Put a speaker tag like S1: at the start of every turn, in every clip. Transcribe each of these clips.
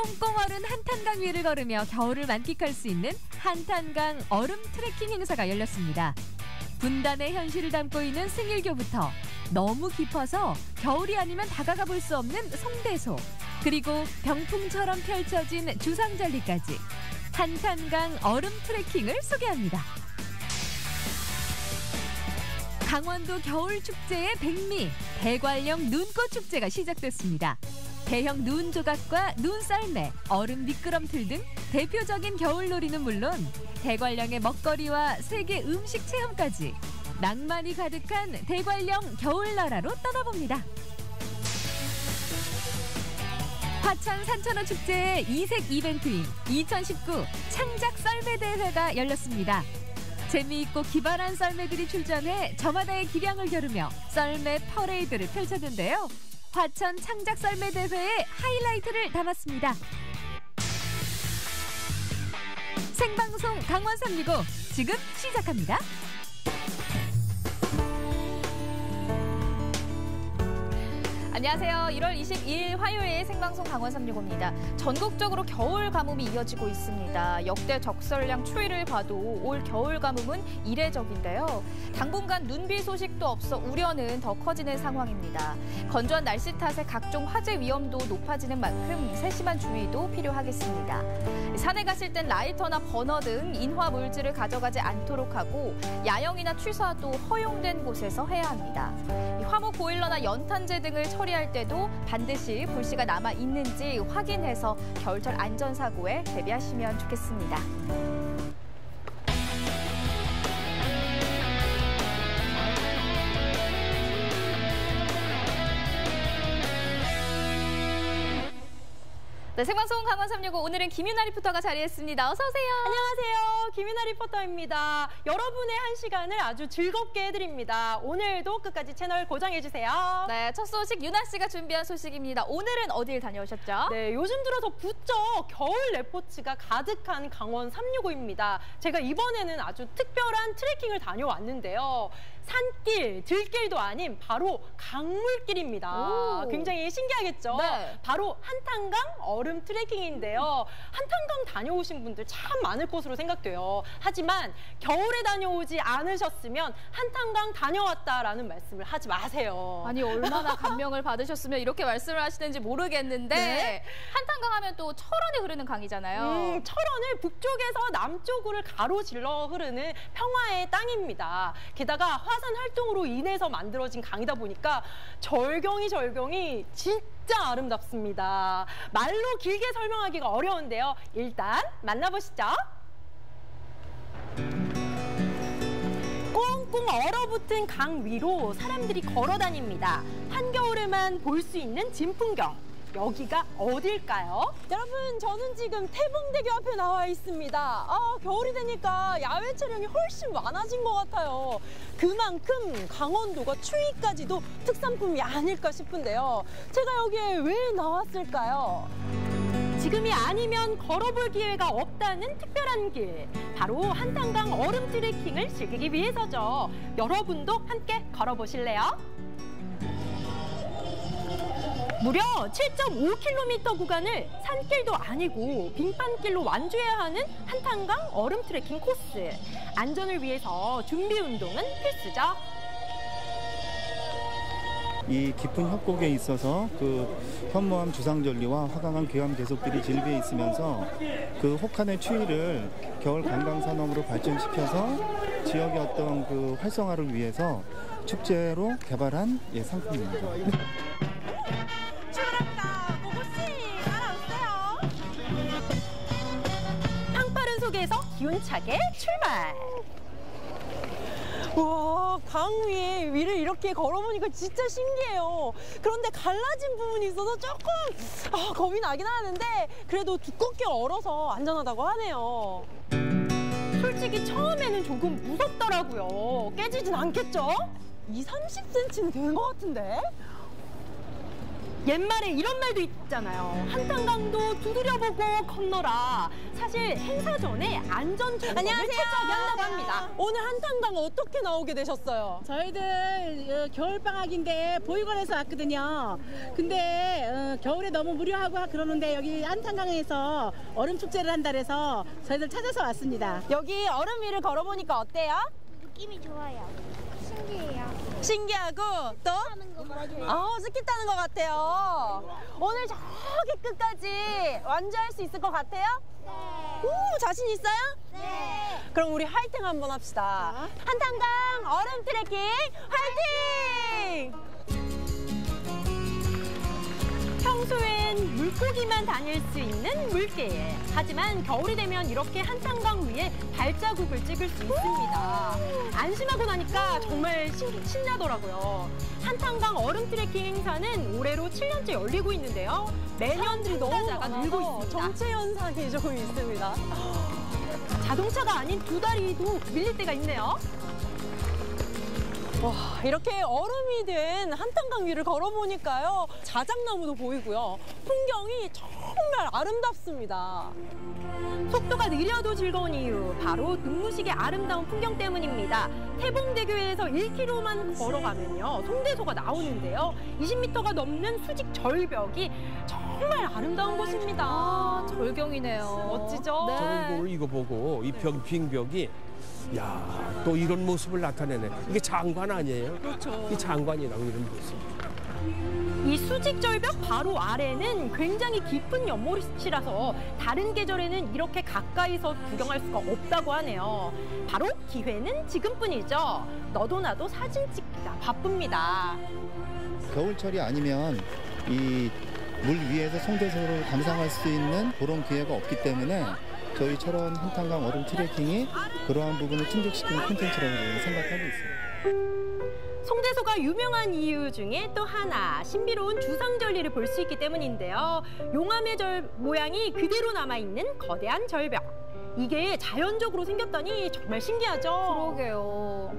S1: 꽁꽁 얼은 한탄강 위를 걸으며 겨울을 만끽할 수 있는 한탄강 얼음 트레킹 행사가 열렸습니다. 분단의 현실을 담고 있는 승일교부터 너무 깊어서 겨울이 아니면 다가가 볼 수 없는 송대소, 그리고 병풍처럼 펼쳐진 주상절리까지 한탄강 얼음 트레킹을 소개합니다. 강원도 겨울축제의 백미, 대관령 눈꽃축제가 시작됐습니다. 대형 눈 조각과 눈 썰매, 얼음 미끄럼틀 등 대표적인 겨울놀이는 물론 대관령의 먹거리와 세계 음식 체험까지 낭만이 가득한 대관령 겨울나라로 떠나봅니다. 화천 산천어 축제의 이색 이벤트인 2019 창작 썰매 대회가 열렸습니다. 재미있고 기발한 썰매들이 출전해 저마다의 기량을 겨루며 썰매 퍼레이드를 펼쳤는데요. 화천 창작 썰매 대회의 하이라이트를 담았습니다. 생방송 강원 365 지금 시작합니다.
S2: 안녕하세요. 1월 22일 화요일 생방송 강원 365입니다. 전국적으로 겨울 가뭄이 이어지고 있습니다. 역대 적설량 추이를 봐도 올 겨울 가뭄은 이례적인데요. 당분간 눈비 소식도 없어 우려는 더 커지는 상황입니다. 건조한 날씨 탓에 각종 화재 위험도 높아지는 만큼 세심한 주의도 필요하겠습니다. 산에 가실 땐 라이터나 버너 등 인화 물질을 가져가지 않도록 하고 야영이나 취사도 허용된 곳에서 해야 합니다. 화목 보일러나 연탄재 등을 처리할 때도 반드시 불씨가 남아 있는지 확인해서 겨울철 안전사고에 대비하시면 좋겠습니다. 네, 생방송 강원 365 오늘은 김윤아 리포터가 자리했습니다. 어서 오세요.
S3: 안녕하세요. 김윤아 리포터입니다. 여러분의 한 시간을 아주 즐겁게 해드립니다. 오늘도 끝까지 채널 고정해주세요.
S2: 네, 첫 소식 윤아 씨가 준비한 소식입니다. 오늘은 어딜 다녀오셨죠?
S3: 네, 요즘 들어서 부쩍 겨울 레포츠가 가득한 강원 365입니다. 제가 이번에는 아주 특별한 트레킹을 다녀왔는데요. 산길, 들길도 아닌 바로 강물길입니다. 굉장히 신기하겠죠?
S2: 네.
S3: 바로 한탄강 얼음 트레킹인데요. 한탄강 다녀오신 분들 참 많을 것으로 생각돼요. 하지만 겨울에 다녀오지 않으셨으면 한탄강 다녀왔다라는 말씀을 하지 마세요.
S2: 아니, 얼마나 감명을 받으셨으면 이렇게 말씀을 하시는지 모르겠는데
S3: 네.
S2: 한탄강 하면 또 철원이 흐르는 강이잖아요.
S3: 철원은 북쪽에서 남쪽으로 가로질러 흐르는 평화의 땅입니다. 게다가 화산 활동으로 인해서 만들어진 강이다 보니까 절경이 진짜 아름답습니다. 말로 길게 설명하기가 어려운데요. 일단 만나보시죠. 꽁꽁 얼어붙은 강 위로 사람들이 걸어 다닙니다. 한겨울에만 볼 수 있는 진풍경. 여기가 어딜까요? 여러분, 저는 지금 태봉대교 앞에 나와 있습니다. 겨울이 되니까 야외 촬영이 훨씬 많아진 것 같아요. 그만큼 강원도가 추위까지도 특산품이 아닐까 싶은데요. 제가 여기에 왜 나왔을까요? 지금이 아니면 걸어볼 기회가 없다는 특별한 길. 바로 한탄강 얼음 트레킹을 즐기기 위해서죠. 여러분도 함께 걸어보실래요? 무려 7.5km 구간을 산길도 아니고 빙판길로 완주해야 하는 한탄강 얼음 트레킹 코스. 안전을 위해서 준비 운동은 필수죠.
S4: 이 깊은 협곡에 있어서 그 현무암 주상절리와 화강암 괴암 계곡들이 질비해 있으면서 그 혹한의 추위를 겨울 관광 산업으로 발전시켜서 지역의 어떤 그 활성화를 위해서 축제로 개발한 상품입니다.
S3: 속에서 기운차게 출발! 와, 강 위를 이렇게 걸어보니까 진짜 신기해요. 그런데 갈라진 부분이 있어서 조금 겁이 나긴 하는데 그래도 두껍게 얼어서 안전하다고 하네요. 솔직히 처음에는 조금 무섭더라고요. 깨지진 않겠죠? 20-30cm는 되는 것 같은데? 옛말에 이런 말도 있잖아요. 한탄강도 두드려보고 건너라. 사실 행사 전에 안전 점검을 철저하게 한다고 합니다. 오늘 한탄강 어떻게 나오게 되셨어요?
S5: 저희들 겨울방학인데 보육원에서 왔거든요. 근데 겨울에 너무 무료하고 그러는데 여기 한탄강에서 얼음축제를 한다 그래서 저희들 찾아서 왔습니다.
S3: 여기 얼음 위를 걸어보니까 어때요?
S6: 느낌이 좋아요. 신기해요.
S3: 신기하고 또? 스키 타는 것 같아요. 오늘 저기 끝까지 완주할 수 있을 것 같아요?
S6: 네.
S3: 오, 자신 있어요?
S6: 네.
S3: 그럼 우리 화이팅 한번 합시다. 한탄강 얼음 트레킹 화이팅! 평소엔 물고기만 다닐 수 있는 물길. 하지만 겨울이 되면 이렇게 한탄강 위에 발자국을 찍을 수 있습니다. 안심하고 나니까 정말 신나더라고요. 한탄강 얼음 트레킹 행사는 올해로 7년째 열리고 있는데요. 매년 참가자가 늘고 있습니다. 정체 현상이 조금 있습니다. 자동차가 아닌 두 다리도 밀릴 때가 있네요. 와, 이렇게 얼음이 된 한탄강 위를 걸어보니까요. 자작나무도 보이고요. 풍경이 정말 아름답습니다. 속도가 느려도 즐거운 이유, 바로 눈부시게 아름다운 풍경 때문입니다. 태봉대교에서 1km만 걸어가면요. 송대소가 나오는데요. 20m가 넘는 수직 절벽이 정말 아름다운 곳입니다.
S2: 절경이네요.
S3: 멋지죠?
S2: 네.
S7: 저는 이거 보고 이 빙벽이 야, 또 이런 모습을 나타내네. 이게 장관 아니에요?
S3: 그렇죠.
S7: 이 장관이라고 이런 모습.
S3: 이 수직절벽 바로 아래는 굉장히 깊은 연못이라서 다른 계절에는 이렇게 가까이서 구경할 수가 없다고 하네요. 바로 기회는 지금뿐이죠. 너도 나도 사진 찍기가 바쁩니다.
S4: 겨울철이 아니면 이 물 위에서 송대소를 감상할 수 있는 그런 기회가 없기 때문에 저희 철원 한탄강 얼음 트레킹이 그러한 부분을 충족시키는 콘텐츠라고 생각하고 있습니다.
S3: 송대소가 유명한 이유 중에 또 하나, 신비로운 주상절리를 볼 수 있기 때문인데요. 용암의 모양이 그대로 남아있는 거대한 절벽. 이게 자연적으로 생겼다니 정말 신기하죠?
S2: 그러게요.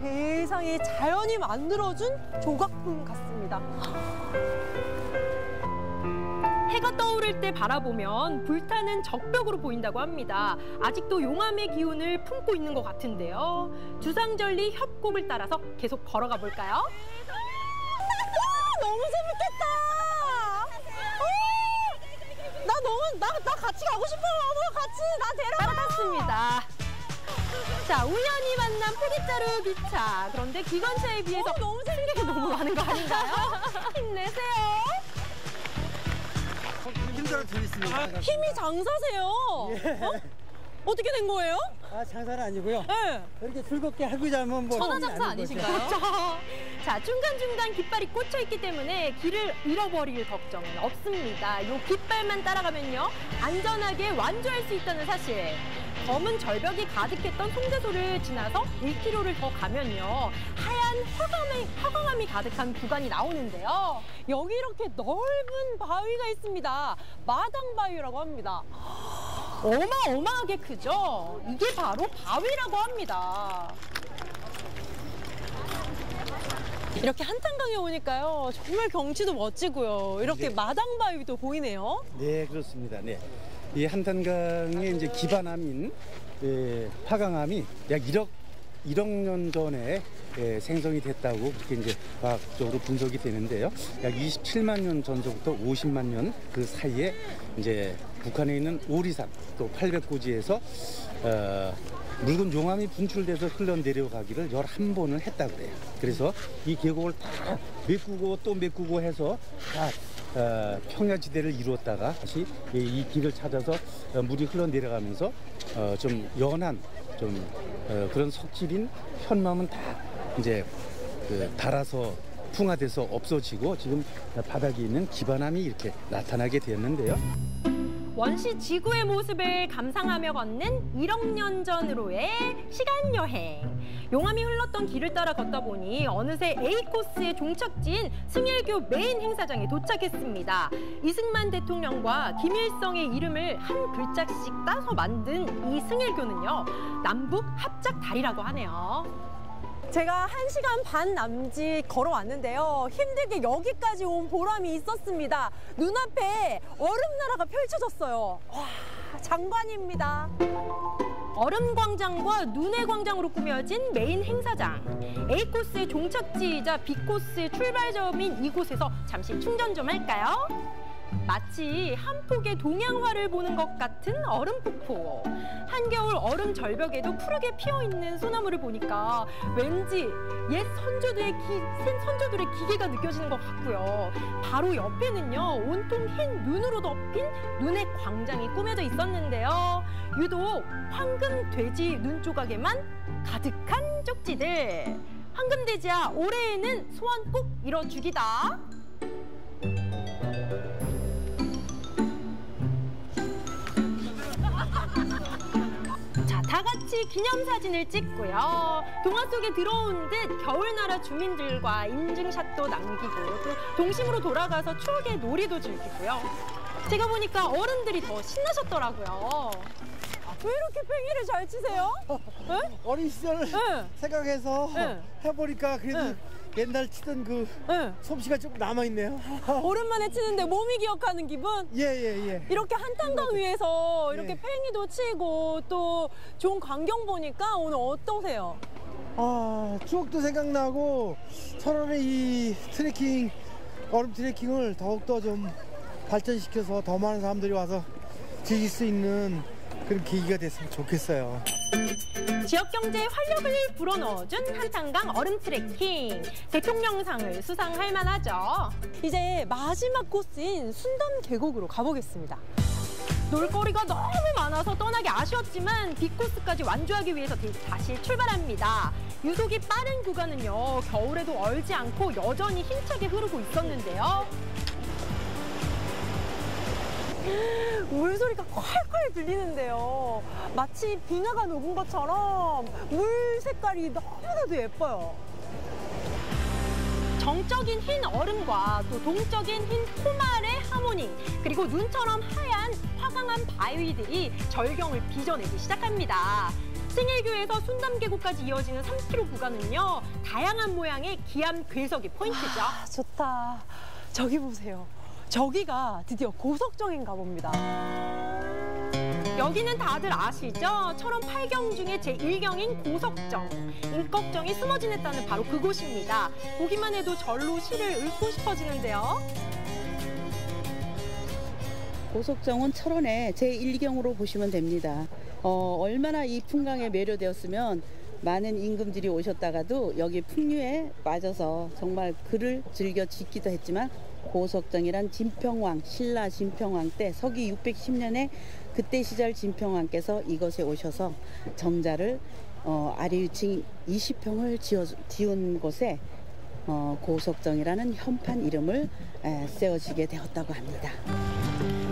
S3: 세상에 자연이 만들어준 조각품 같습니다. 해가 떠오를 때 바라보면 불타는 적벽으로 보인다고 합니다. 아직도 용암의 기운을 품고 있는 것 같은데요. 주상절리 협곡을 따라서 계속 걸어가 볼까요? 너무 재밌겠다. 나 같이 가고 싶어요. 나 데려갔습니다. 자, 우연히 만난 폐기자루 기차. 그런데 기관차에 비해서 너무 재밌게 너무 많은 거 아닌가요? 힘내세요.
S8: 힘들어 재밌습니다.
S3: 힘이 장사세요. 예. 어떻게 된 거예요?
S8: 장사는 아니고요.
S3: 네.
S8: 그렇게 즐겁게 하고자 하면 뭐
S2: 천하장사 아니신가요?
S3: 자, 중간중간 깃발이 꽂혀 있기 때문에 길을 잃어버릴 걱정은 없습니다. 이 깃발만 따라가면요. 안전하게 완주할 수 있다는 사실. 검은 절벽이 가득했던 송대소를 지나서 1km를 더 가면요. 하얀 화강암이 가득한 구간이 나오는데요. 여기 이렇게 넓은 바위가 있습니다. 마당바위라고 합니다. 어마어마하게 크죠? 이게 바로 바위라고 합니다. 이렇게 한탄강에 오니까요. 정말 경치도 멋지고요. 이렇게
S8: 네.
S3: 마당바위도 보이네요.
S8: 네, 그렇습니다. 네. 이 한탄강의 이제 기반암인 화강암이 약 1억 년 전에 생성이 됐다고 그렇게 이제 과학적으로 분석이 되는데요. 약 27만 년 전서부터 50만 년 그 사이에 이제 북한에 있는 오리산 또 800고지에서 묽은 용암이 분출돼서 흘러내려가기를 11번을 했다 그래요. 그래서 이 계곡을 다 메꾸고 또 메꾸고 해서 다 평야지대를 이루었다가 다시 이 길을 찾아서 물이 흘러내려가면서 좀 연한 그런 석질인 현맘은 다 이제 닳아서 풍화돼서 없어지고 지금 바닥에 있는 기반암이 이렇게 나타나게 되었는데요.
S3: 원시 지구의 모습을 감상하며 걷는 1억 년 전으로의 시간 여행. 용암이 흘렀던 길을 따라 걷다 보니 어느새 A 코스의 종착지인 승일교 메인 행사장에 도착했습니다. 이승만 대통령과 김일성의 이름을 한 글자씩 따서 만든 이 승일교는요. 남북 합작 다리라고 하네요. 제가 1시간 반 남짓 걸어왔는데요. 힘들게 여기까지 온 보람이 있었습니다. 눈앞에 얼음나라가 펼쳐졌어요. 와, 장관입니다. 얼음광장과 눈의 광장으로 꾸며진 메인 행사장. A코스의 종착지이자 B코스의 출발점인 이곳에서 잠시 충전 좀 할까요? 마치 한 폭의 동양화를 보는 것 같은 얼음폭포. 한겨울 얼음 절벽에도 푸르게 피어있는 소나무를 보니까 왠지 옛 선조들의 기계가 느껴지는 것 같고요. 바로 옆에는요, 온통 흰 눈으로 덮인 눈의 광장이 꾸며져 있었는데요. 유독 황금 돼지 눈 조각에만 가득한 쪽지들. 황금돼지야, 올해에는 소원 꼭 이뤄주기다. 다 같이 기념사진을 찍고요. 동화 속에 들어온 듯 겨울나라 주민들과 인증샷도 남기고 또 동심으로 돌아가서 추억의 놀이도 즐기고요. 제가 보니까 어른들이 더 신나셨더라고요. 왜 이렇게 팽이를 잘 치세요? 네?
S9: 어린 시절을 생각해서 해보니까 그래도 옛날 치던 그 솜씨가 좀 남아있네요.
S3: 오랜만에 치는데 몸이 기억하는 기분?
S9: 예.
S3: 이렇게 한탄강 위에서 이렇게 팽이도 치고 또 좋은 광경 보니까 오늘 어떠세요?
S9: 추억도 생각나고 철원의 이 트레킹, 얼음 트레킹을 더욱더 좀 발전시켜서 더 많은 사람들이 와서 즐길 수 있는 그런 계기가 됐으면 좋겠어요.
S3: 지역 경제에 활력을 불어넣어준 한탄강 얼음 트레킹. 대통령상을 수상할 만하죠. 이제 마지막 코스인 순담 계곡으로 가보겠습니다. 놀거리가 너무 많아서 떠나기 아쉬웠지만 B코스까지 완주하기 위해서 다시 출발합니다. 유속이 빠른 구간은요, 겨울에도 얼지 않고 여전히 힘차게 흐르고 있었는데요. 물소리가 콸콸 들리는데요. 마치 빙하가 녹은 것처럼 물 색깔이 너무나도 예뻐요. 정적인 흰 얼음과 또 동적인 흰 포말의 하모니, 그리고 눈처럼 하얀 화강암 바위들이 절경을 빚어내기 시작합니다. 생일교에서 순담계곡까지 이어지는 3km 구간은요, 다양한 모양의 기암 괴석이 포인트죠. 좋다. 저기 보세요. 저기가 드디어 고석정인가 봅니다. 여기는 다들 아시죠? 철원 8경 중에 제1경인 고석정. 임꺽정이 숨어 지냈다는 바로 그곳입니다. 보기만 해도 절로 시를 읊고 싶어지는데요.
S10: 고석정은 철원의 제1경으로 보시면 됩니다. 얼마나 이 풍광에 매료되었으면 많은 임금들이 오셨다가도 여기 풍류에 빠져서 정말 글을 즐겨 짓기도 했지만, 고석정이란 진평왕, 신라 진평왕 때 서기 610년에 그때 시절 진평왕께서 이곳에 오셔서 정자를 아래위층 20평을 지은 곳에 고석정이라는 현판 이름을 세워지게 되었다고 합니다.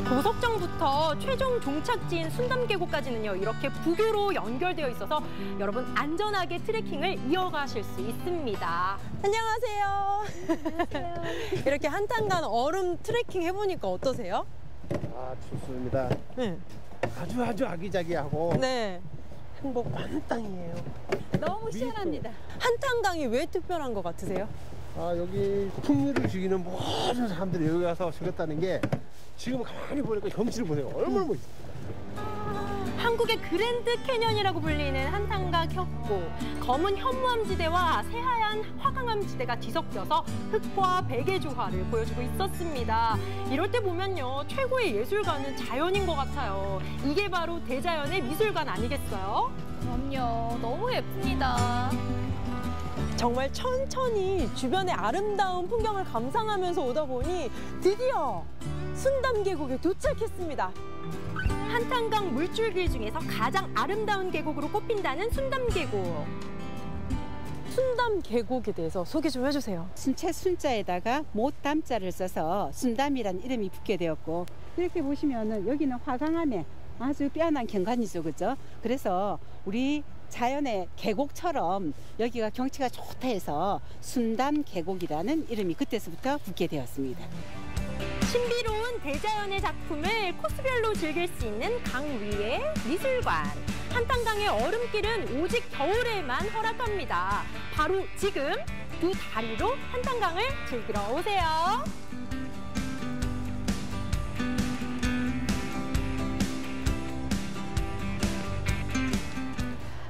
S3: 고석정부터 최종 종착지인 순담계곡까지는요, 이렇게 부교로 연결되어 있어서 여러분 안전하게 트레킹을 이어가실 수 있습니다. 안녕하세요. 안녕하세요. 이렇게 한탄강 얼음 트레킹 해보니까 어떠세요?
S9: 좋습니다.
S3: 네.
S9: 아주 아기자기하고 행복 많은 땅이에요.
S3: 너무 시원합니다. 한탄강이 왜 특별한 것 같으세요?
S9: 여기 풍류를 즐기는 모든 사람들이 여기 와서 즐겼다는 게 지금 가만히 보니까 경치를 보세요. 얼마나 멋있어요.
S3: 한국의 그랜드 캐년이라고 불리는 한탄강 협곡. 검은 현무암지대와 새하얀 화강암지대가 뒤섞여서 흙과 백의 조화를 보여주고 있었습니다. 이럴 때 보면요, 최고의 예술가는 자연인 것 같아요. 이게 바로 대자연의 미술관 아니겠어요?
S2: 그럼요. 너무 예쁩니다.
S3: 정말 천천히 주변의 아름다운 풍경을 감상하면서 오다 보니 드디어 순담계곡에 도착했습니다. 한탄강 물줄기 중에서 가장 아름다운 계곡으로 꼽힌다는 순담계곡. 순담계곡에 대해서 소개 좀 해주세요.
S10: 순채 순자에다가 못담자를 써서 순담이란 이름이 붙게 되었고, 이렇게 보시면은 여기는 화강암에 아주 빼어난 경관이죠, 그죠? 그래서 우리 자연의 계곡처럼 여기가 경치가 좋다 해서 순담계곡이라는 이름이 그때서부터 붙게 되었습니다.
S3: 신비로운 대자연의 작품을 코스별로 즐길 수 있는 강 위의 미술관. 한탄강의 얼음길은 오직 겨울에만 허락합니다. 바로 지금 두 다리로 한탄강을 즐기러 오세요.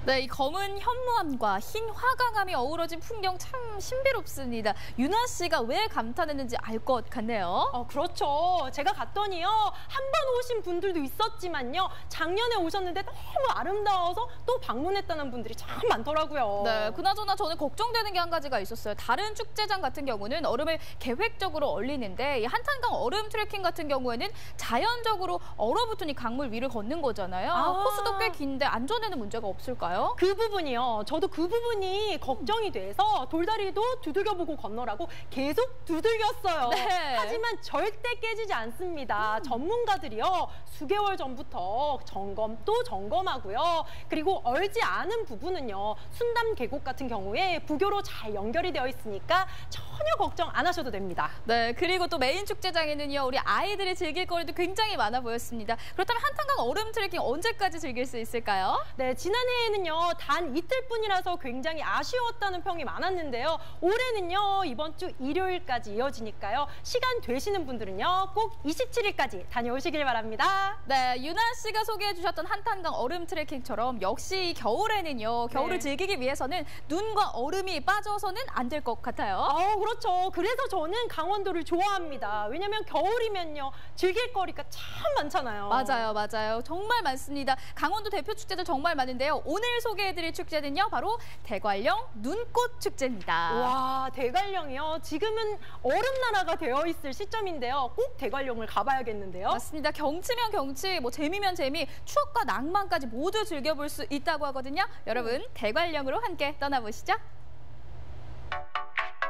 S2: 네, 이 검은 현무암과 흰 화강암이 어우러진 풍경 참 신비롭습니다. 유나 씨가 왜 감탄했는지 알 것 같네요.
S3: 그렇죠. 제가 갔더니요. 한 번 오신 분들도 있었지만요. 작년에 오셨는데 너무 아름다워서 또 방문했다는 분들이 참 많더라고요.
S2: 네, 그나저나 저는 걱정되는 게 한 가지가 있었어요. 다른 축제장 같은 경우는 얼음을 계획적으로 얼리는데 이 한탄강 얼음 트레킹 같은 경우에는 자연적으로 얼어붙은 이 강물 위를 걷는 거잖아요. 코스도 꽤 긴데 안전에는 문제가 없을까요?
S3: 그 부분이요. 저도 그 부분이 걱정이 돼서 돌다리도 두들겨보고 건너라고 계속 두들겼어요.
S2: 네.
S3: 하지만 절대 깨지지 않습니다. 전문가들이요. 수개월 전부터 점검 또 점검하고요. 그리고 얼지 않은 부분은요. 순담 계곡 같은 경우에 부교로 잘 연결이 되어 있으니까 전혀 걱정 안 하셔도 됩니다.
S2: 네, 그리고 또 메인 축제장에는요. 우리 아이들이 즐길 거리도 굉장히 많아 보였습니다. 그렇다면 한탄강 얼음 트레킹 언제까지 즐길 수 있을까요?
S3: 네, 지난해에는요. 단 이틀뿐이라서 굉장히 아쉬웠다는 평이 많았는데요. 올해는요. 이번 주 일요일까지 이어지니까요. 시간 되시는 분들은요. 꼭 27일까지 다녀오시길 바랍니다.
S2: 네, 유나 씨가 소개해 주셨던 한탄강 얼음 트레킹처럼 역시 겨울에는요. 겨울을 즐기기 위해서는 눈과 얼음이 빠져서는 안 될 것 같아요.
S3: 그렇죠. 그래서 저는 강원도를 좋아합니다. 왜냐면 겨울이면요. 즐길 거리가 참 많잖아요.
S2: 맞아요, 맞아요. 정말 많습니다. 강원도 대표 축제도 정말 많은데요. 오늘 소개해드릴 축제는요. 바로 대관령 눈꽃 축제입니다.
S3: 와, 대관령이요. 지금은 얼음나라가 되어 있을 시점인데요. 꼭 대관령을 가봐야겠는데요.
S2: 맞습니다. 경치면 경치, 뭐 재미면 재미, 추억과 낭만까지 모두 즐겨볼 수 있다고 하거든요. 여러분, 대관령으로 함께 떠나보시죠.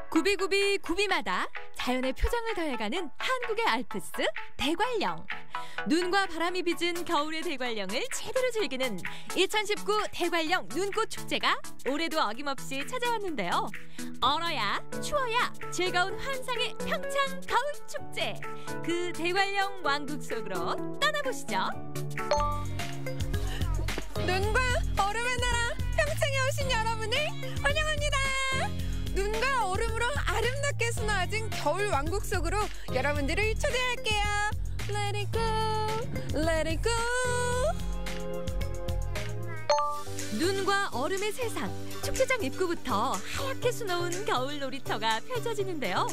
S1: 구비구비 구비마다 자연의 표정을 더해가는 한국의 알프스 대관령. 눈과 바람이 빚은 겨울의 대관령을 제대로 즐기는 2019 대관령 눈꽃 축제가 올해도 어김없이 찾아왔는데요. 얼어야 추워야 즐거운 환상의 평창 가을 축제. 그 대관령 왕국 속으로 떠나보시죠.
S11: 눈과 얼음의 나라 평창에 오신 여러분을 환영합니다. 눈과 얼음으로 아름답게 수놓아진 겨울 왕국 속으로 여러분들을 초대할게요. Let it go, let it go.
S1: 눈과 얼음의 세상, 축제장 입구부터 하얗게 수놓은 겨울 놀이터가 펼쳐지는데요.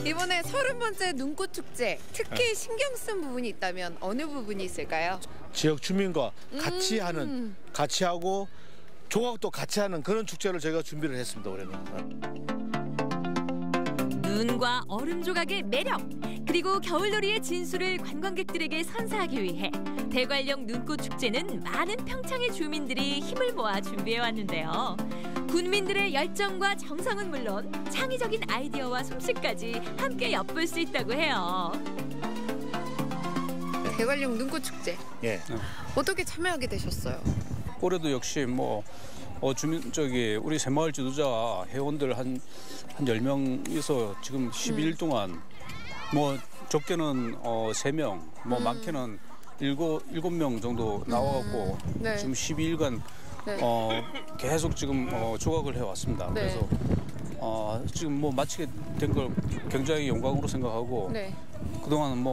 S11: 이번에 30번째 눈꽃 축제, 특히 신경 쓴 부분이 있다면 어느 부분이 있을까요?
S12: 지역 주민과 같이 하는, 같이 하고 조각도 같이 하는 그런 축제를 저희가 준비를 했습니다, 올해는.
S1: 눈과 얼음 조각의 매력, 그리고 겨울놀이의 진수를 관광객들에게 선사하기 위해 대관령 눈꽃 축제는 많은 평창의 주민들이 힘을 모아 준비해왔는데요. 군민들의 열정과 정성은 물론 창의적인 아이디어와 솜씨까지 함께 엿볼 수 있다고 해요.
S11: 대관령 눈꽃 축제.
S12: 예.
S11: 어떻게 참여하게 되셨어요?
S13: 올해도 역시 우리 새마을 지도자 회원들 한 10명에서 지금 12일 동안 적게는 3명, 많게는 7명 정도 나와갖고
S11: 네.
S13: 지금 12일간 계속 지금 조각을 해왔습니다.
S11: 네.
S13: 그래서 지금 마치게 된 걸 굉장히 영광으로 생각하고
S11: 네.
S13: 그동안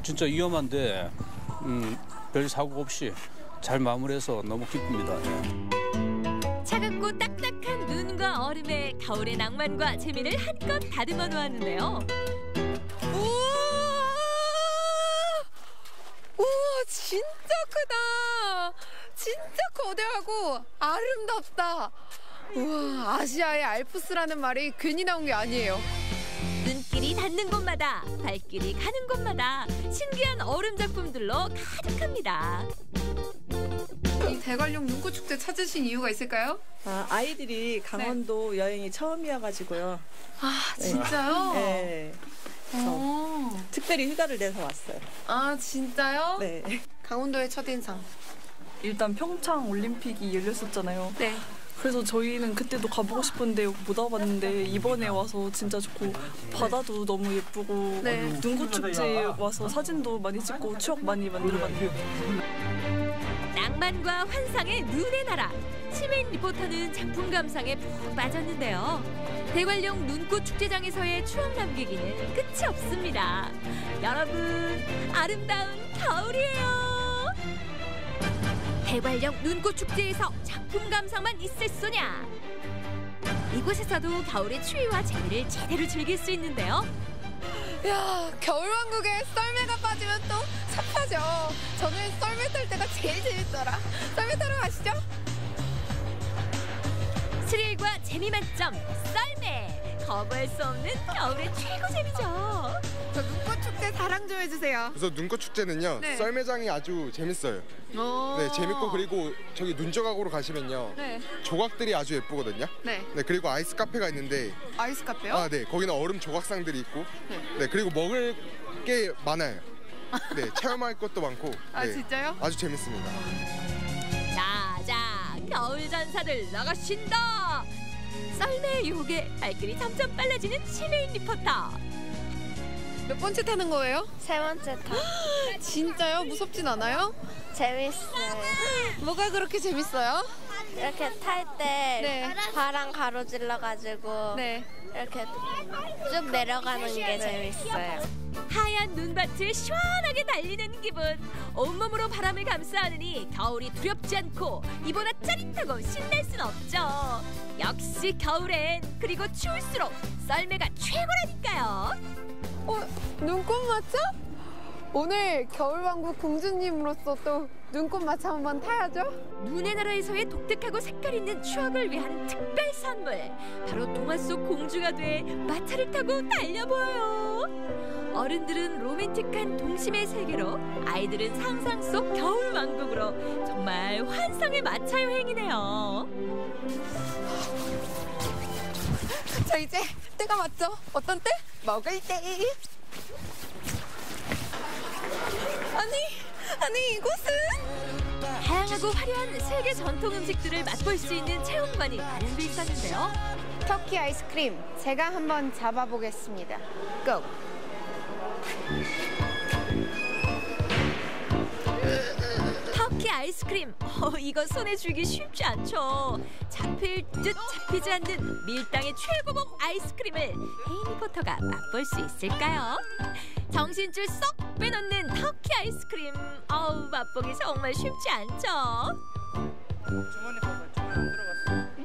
S13: 진짜 위험한데 별 사고 없이 잘 마무리해서 너무 기쁩니다. 네.
S1: 차갑고 딱딱한 눈과 얼음에 겨울의 낭만과 재미를 한껏 다듬어 놓았는데요.
S11: 우와, 진짜 크다. 진짜 거대하고 아름답다. 우와, 아시아의 알프스라는 말이 괜히 나온 게 아니에요.
S1: 눈길이 닿는 곳마다, 발길이 가는 곳마다 신기한 얼음 작품들로 가득합니다.
S11: 이 대관령 눈꽃 축제 찾으신 이유가 있을까요?
S14: 아이들이 강원도 여행이 처음이어가지고요.
S11: 진짜요?
S14: 네. 그래서 특별히 휴가를 내서 왔어요.
S11: 아, 진짜요?
S14: 네.
S11: 강원도의 첫인상.
S15: 일단 평창 올림픽이 열렸었잖아요.
S11: 네.
S15: 그래서 저희는 그때도 가보고 싶었는데 못 와봤는데 이번에 와서 진짜 좋고 바다도 너무 예쁘고 눈꽃 축제에 와서 사진도 많이 찍고 추억 많이 만들어봤네요.
S1: 낭만과 환상의 눈의 나라. 시민 리포터는 작품 감상에 푹 빠졌는데요. 대관령 눈꽃 축제장에서의 추억 남기기는 끝이 없습니다. 여러분, 아름다운 겨울이에요. 대관령 눈꽃 축제에서 작품 감상만 있을 소냐? 이곳에서도 겨울의 추위와 재미를 제대로 즐길 수 있는데요.
S11: 야, 겨울왕국에 썰매가 빠지면 또 섭하죠. 저는 썰매 탈 때가 제일 재밌더라. 썰매 타러 가시죠.
S1: 스릴과 재미 만점 썰매. 거부할 수 없는 겨울의 최고 재미죠.
S11: 저 눈꽃 축제 자랑 좀 해주세요.
S16: 그래서 눈꽃 축제는요,
S11: 네.
S16: 썰매장이 아주 재밌어요. 네, 재밌고, 그리고 저기 눈조각으로 가시면요,
S11: 네.
S16: 조각들이 아주 예쁘거든요.
S11: 네.
S16: 네, 그리고 아이스 카페가 있는데,
S11: 아이스 카페요?
S16: 아, 네, 거기는 얼음 조각상들이 있고,
S11: 네.
S16: 네, 그리고 먹을 게 많아요. 네, 체험할 것도 많고.
S11: 아,
S16: 네,
S11: 진짜요?
S16: 아주 재밌습니다.
S1: 자, 겨울 전사들 나가신다. 썰매의 유혹에 발길이 점점 빨라지는 시민 리포터.
S11: 몇 번째 타는 거예요?
S6: 세 번째 타.
S11: 진짜요? 무섭진 않아요?
S6: 재밌어요.
S11: 뭐가 그렇게 재밌어요?
S6: 이렇게 탈 때
S11: 네.
S6: 바람 가로질러가지고
S11: 네.
S6: 이렇게 쭉 내려가는 게 재밌어요.
S1: 하얀 눈밭을 시원하게 달리는 기분. 온몸으로 바람을 감싸하느니 겨울이 두렵지 않고 이보다 짜릿하고 신날 순 없죠. 역시 겨울엔, 그리고 추울수록 썰매가 최고라니까요.
S11: 눈꽃 마차? 오늘 겨울왕국 공주님으로서 또 눈꽃 마차 한번 타야죠.
S1: 눈의 나라에서의 독특하고 색깔 있는 추억을 위한 특별 선물. 바로 동화 속 공주가 돼 마차를 타고 달려보아요. 어른들은 로맨틱한 동심의 세계로, 아이들은 상상 속 겨울 왕국으로. 정말 환상의 마차 여행이네요.
S11: 자, 이제 때가 왔죠. 어떤 때? 먹을 때. 아니 이곳은?
S1: 다양하고 화려한 세계 전통 음식들을 맛볼 수 있는 체험관이 마련돼 있었는데요.
S11: 터키 아이스크림 제가 한번 잡아보겠습니다. 고!
S1: 터키 아이스크림, 이거 손에 쥐기 쉽지 않죠. 잡힐 듯 잡히지 않는 밀당의 최고봉 아이스크림을 혜인 리포터가 맛볼 수 있을까요? 정신줄 쏙 빼놓는 터키 아이스크림, 맛보기 정말 쉽지 않죠.
S14: 주머니 봐봐, 주머니 안 들어갔어.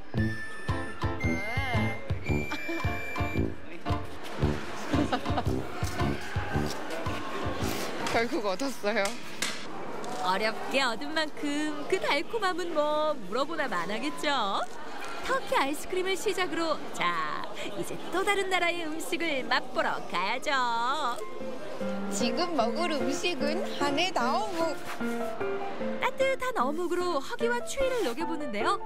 S11: 결국 얻었어요.
S1: 어렵게 얻은 만큼 그 달콤함은 뭐 물어보나 마나겠죠. 터키 아이스크림을 시작으로, 자, 이제 또 다른 나라의 음식을 맛보러 가야죠.
S11: 지금 먹을 음식은 한해 어묵.
S1: 따뜻한 어묵으로 허기와 추위를 녹여보는데요.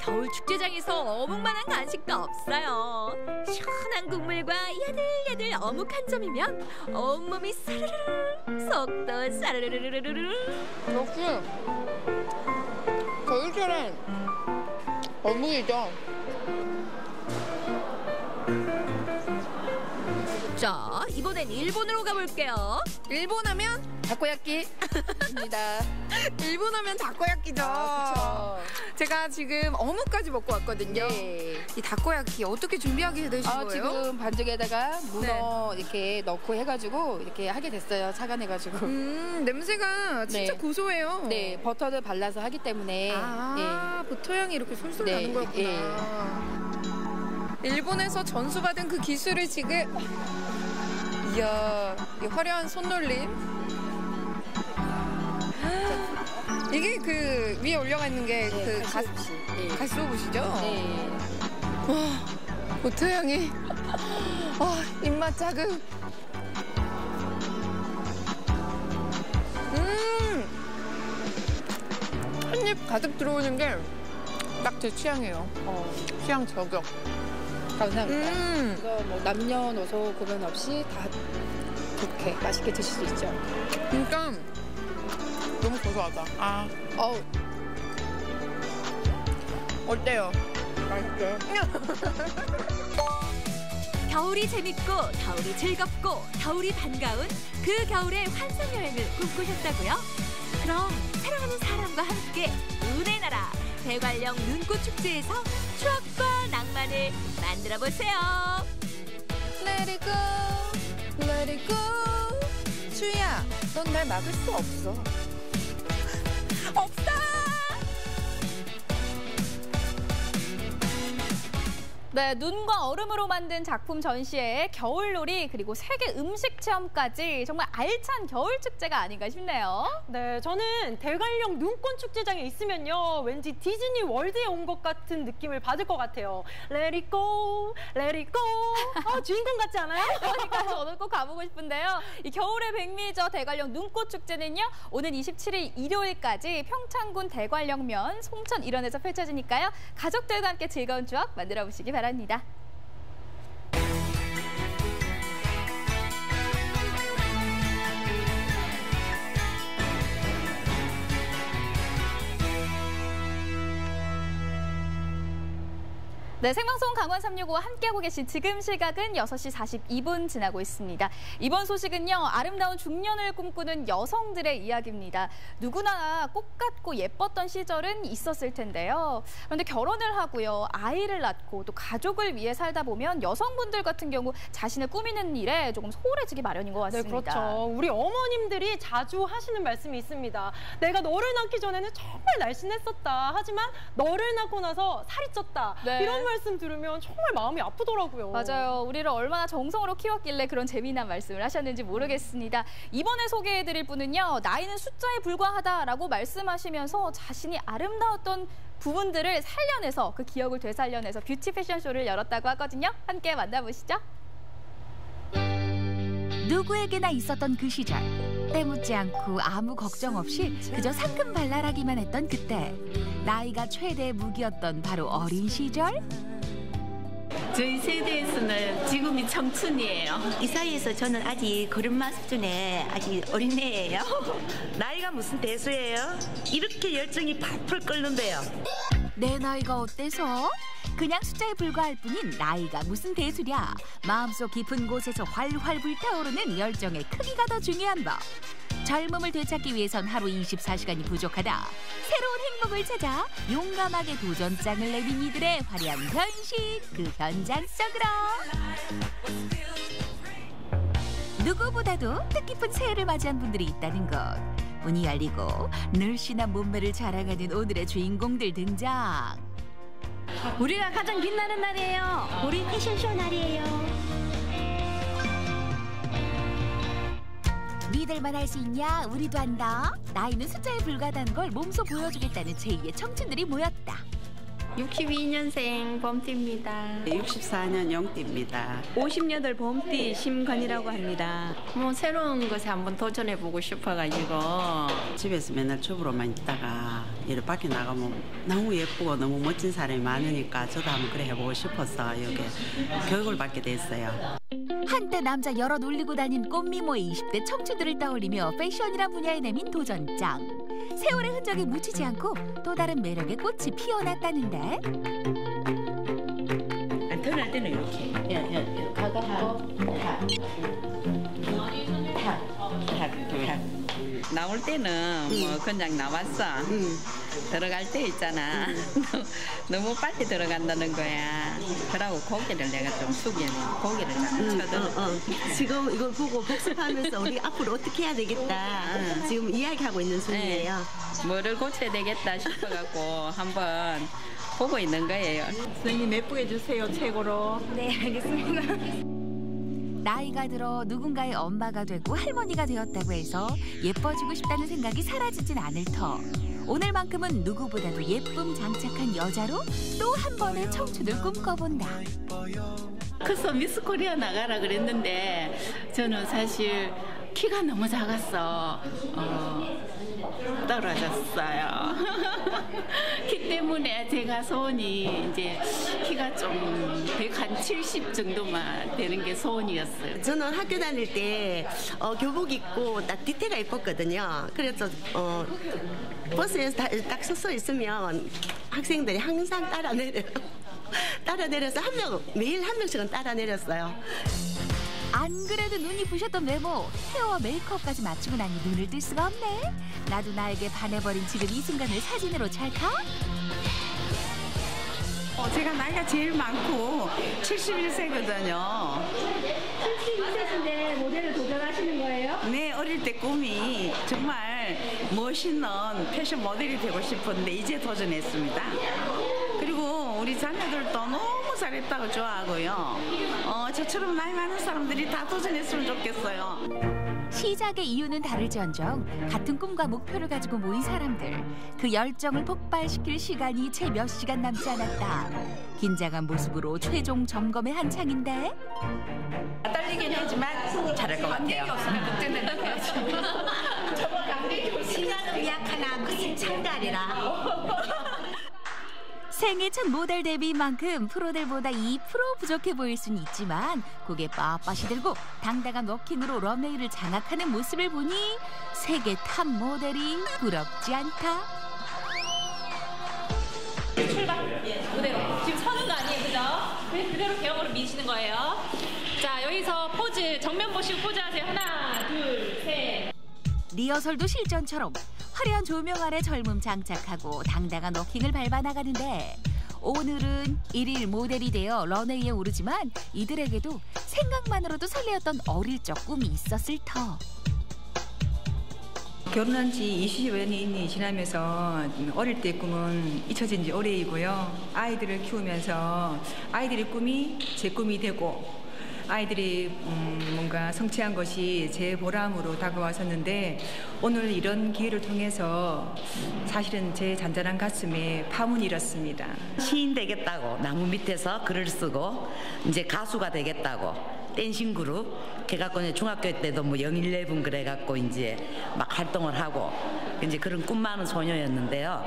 S1: 겨울 축제장에서 어묵만한 간식도 없어요. 시원한 국물과 야들야들 어묵 한 점이면 온몸이 사르르르, 속도 사르르르르르.
S11: 역시 겨울철엔 어묵이죠.
S1: 자, 이번엔 일본으로 가볼게요.
S11: 일본 하면 다코야끼입니다. 일본 하면 다코야끼죠. 제가 지금 어묵까지 먹고 왔거든요.
S17: 네.
S11: 이 다코야끼 어떻게 준비하게 되신 거예요?
S17: 지금 반죽에다가 문어 이렇게 넣고 해가지고 이렇게 하게 됐어요. 차가내가지고.
S11: 냄새가 진짜 고소해요.
S17: 네, 버터를 발라서 하기 때문에.
S11: 버터 향이 이렇게 솔솔
S17: 네,
S11: 나는 거였구나. 일본에서 전수받은 그 기술을 지금, 이야, 이 화려한 손놀림. 이게 그 위에 올려가 있는 게 그 가스오부시죠?
S17: 네.
S11: 와, 버터 향이, 입맛 자극. 한입 가득 들어오는 게 딱 제 취향이에요. 취향 저격.
S17: 감사합니다. 이거 뭐 남녀노소 구분 없이 다 좋게 맛있게 드실 수 있죠.
S11: 그러니까 너무 고소하다. 어때요? 맛있어요?
S1: 겨울이 재밌고, 겨울이 즐겁고, 겨울이 반가운 그 겨울의 환상여행을 꿈꾸셨다고요? 그럼 사랑하는 사람과 함께 눈의 나라 대관령 눈꽃 축제에서 추억과 낭만을 만들어 보세요.
S11: Let it go, let it go. 주희야, 넌 날 막을 수 없어. 없어!
S2: 네, 눈과 얼음으로 만든 작품 전시회에 겨울놀이 그리고 세계 음식 체험까지 정말 알찬 겨울 축제가 아닌가 싶네요.
S3: 네, 저는 대관령 눈꽃 축제장에 있으면요, 왠지 디즈니 월드에 온 것 같은 느낌을 받을 것 같아요. Let it go, let it go. 주인공 같지 않아요?
S2: 그러니까 저도 꼭 가보고 싶은데요. 이 겨울의 백미죠, 대관령 눈꽃 축제는요, 오는 27일 일요일까지 평창군 대관령면 송천 일원에서 펼쳐지니까요. 가족들과 함께 즐거운 추억 만들어 보시기 바랍니다. 네, 생방송 강원 365와 함께하고 계신 지금 시각은 6시 42분 지나고 있습니다. 이번 소식은요, 아름다운 중년을 꿈꾸는 여성들의 이야기입니다. 누구나 꽃 같고 예뻤던 시절은 있었을 텐데요. 그런데 결혼을 하고요, 아이를 낳고 또 가족을 위해 살다 보면 여성분들 같은 경우 자신을 꾸미는 일에 조금 소홀해지기 마련인 것 같습니다.
S3: 네, 그렇죠. 우리 어머님들이 자주 하시는 말씀이 있습니다. 내가 너를 낳기 전에는 정말 날씬했었다. 하지만 너를 낳고 나서 살이 쪘다.
S2: 네.
S3: 이런 말씀 들으면 정말 마음이 아프더라고요.
S2: 맞아요. 우리를 얼마나 정성으로 키웠길래 그런 재미난 말씀을 하셨는지 모르겠습니다. 이번에 소개해드릴 분은요, 나이는 숫자에 불과하다라고 말씀하시면서 자신이 아름다웠던 부분들을 살려내서 그 기억을 되살려내서 뷰티 패션쇼를 열었다고 하거든요. 함께 만나보시죠.
S1: 누구에게나 있었던 그 시절. 때묻지 않고 아무 걱정 없이 그저 상큼 발랄하기만 했던 그때. 나이가 최대의 무기였던 바로 어린 시절.
S18: 저희 세대에서는 지금이 청춘이에요.
S19: 이 사이에서 저는 아직 걸음마 수준의 아직 어린애예요.
S20: 나이가 무슨 대수예요? 이렇게 열정이 팔풀 끓는데요.
S1: 내 나이가 어때서? 그냥 숫자에 불과할 뿐인 나이가 무슨 대수랴. 마음속 깊은 곳에서 활활 불타오르는 열정의 크기가 더 중요한 법. 젊음을 되찾기 위해선 하루 24시간이 부족하다. 새로운 행복을 찾아 용감하게 도전장을 내민 이들의 화려한 변신, 그 현장 속으로. 누구보다도 뜻깊은 새해를 맞이한 분들이 있다는 것. 문이 열리고 늘씬한 몸매를 자랑하는 오늘의 주인공들 등장.
S19: 우리가 가장 빛나는 날이에요. 우리 패션쇼 날이에요.
S1: 니들만 할 수 있냐? 우리도 한다. 나이는 숫자에 불과하다는 걸 몸소 보여주겠다는 제2의 청춘들이 모였다.
S18: 62년생 범띠입니다.
S10: 64년 영띠입니다.
S18: 58 범띠 심건이라고 합니다. 뭐 새로운 것에 한번 도전해보고 싶어가지고
S10: 집에서 맨날 주부로만 있다가 이렇게 밖에 나가면 너무 예쁘고 너무 멋진 사람이 많으니까 저도 한번 그래 해보고 싶어서 여기 교육을 받게 됐어요.
S1: 한때 남자 여럿 올리고 다닌 꽃미모의 20대 청춘들을 떠올리며 패션이란 분야에 내민 도전장. 세월의 흔적이 묻히지 않고 또 다른 매력의 꽃이 피어났다는데.
S20: 턴할 때는 이렇게 가가하고 탁
S18: 나올 때는 뭐 그냥 나왔어. 들어갈 때 있잖아. 너무 빨리 들어간다는 거야. 그러고 고개를 내가 좀 숙여내. 고개를 좀 쳐들어.
S19: 지금 이걸 보고 복습하면서 우리 앞으로 어떻게 해야 되겠다. 지금 이야기하고 있는 중이에요.
S18: 뭐를 고쳐야 되겠다 싶어갖고 한번 보고 있는 거예요. 선생님 예쁘게 해주세요. 최고로.
S1: 네, 알겠습니다. 나이가 들어 누군가의 엄마가 되고 할머니가 되었다고 해서 예뻐지고 싶다는 생각이 사라지진 않을 터. 오늘만큼은 누구보다도 예쁨 장착한 여자로 또 한 번의 청춘을 꿈꿔본다.
S18: 커서 미스 코리아 나가라 그랬는데 저는 사실 키가 너무 작았어. 떨어졌어요. 키 때문에 제가 소원이 이제 키가 좀 170 정도만 되는 게 소원이었어요.
S19: 저는 학교 다닐 때 교복 입고 딱 뒤태가 예뻤거든요. 그래서 버스에서 딱 서서 있으면 학생들이 항상 따라 내려서 매일 한 명씩은 따라 내렸어요.
S1: 안 그래도 눈이 부셨던 외모, 헤어와 메이크업까지 맞추고 나니 눈을 뜰 수가 없네. 나도 나에게 반해버린 지금 이 순간을 사진으로 찰까?
S18: 제가 나이가 제일 많고 71세거든요.
S21: 71세신데 모델을 도전하시는 거예요?
S18: 네, 어릴 때 꿈이 정말 멋있는 패션 모델이 되고 싶었는데 이제 도전했습니다. 그리고 우리 자녀들도 너무 잘했다고 좋아하고요. 저처럼 나이 많은 사람들이 다 도전했으면 좋겠어요.
S1: 시작의 이유는 다를지언정 같은 꿈과 목표를 가지고 모인 사람들. 그 열정을 폭발시킬 시간이 채 몇 시간 남지 않았다. 긴장한 모습으로 최종 점검의 한창인데.
S18: 떨리긴 하지만 잘할 것 같아요. 감격이 없으면 걱정되는 거예요. 저거 감격이 없으면 시간을 약하나 무슨 창달이라.
S1: 생애 첫 모델 데뷔인 만큼 프로들보다 2% 부족해 보일 순 있지만 고개 빳빳이 들고 당당한 워킹으로 런웨이를 장악하는 모습을 보니 세계 탑 모델이 부럽지 않다.
S2: 출발! 무대로. 지금 서는 거 아니에요, 그죠? 그대로 개형으로 미시는 거예요. 자, 여기서 포즈, 정면 보시고 포즈 하세요. 하나, 둘, 셋.
S1: 리허설도 실전처럼 화려한 조명 아래 젊음 장착하고 당당한 워킹을 밟아 나가는데 오늘은 일일 모델이 되어 런웨이에 오르지만 이들에게도 생각만으로도 설레었던 어릴 적 꿈이 있었을 터.
S22: 결혼한 지 20여 년이 지나면서 어릴 때 꿈은 잊혀진 지 오래이고요. 아이들을 키우면서 아이들의 꿈이 제 꿈이 되고 아이들이 뭔가 성취한 것이 제 보람으로 다가왔었는데 오늘 이런 기회를 통해서 사실은 제 잔잔한 가슴에 파문이 일었습니다.
S20: 시인 되겠다고 나무 밑에서 글을 쓰고 이제 가수가 되겠다고 댄싱 그룹 해갖고 이제 중학교 때도 뭐 영일레븐 그래갖고 이제 막 활동을 하고 이제 그런 꿈 많은 소녀였는데요.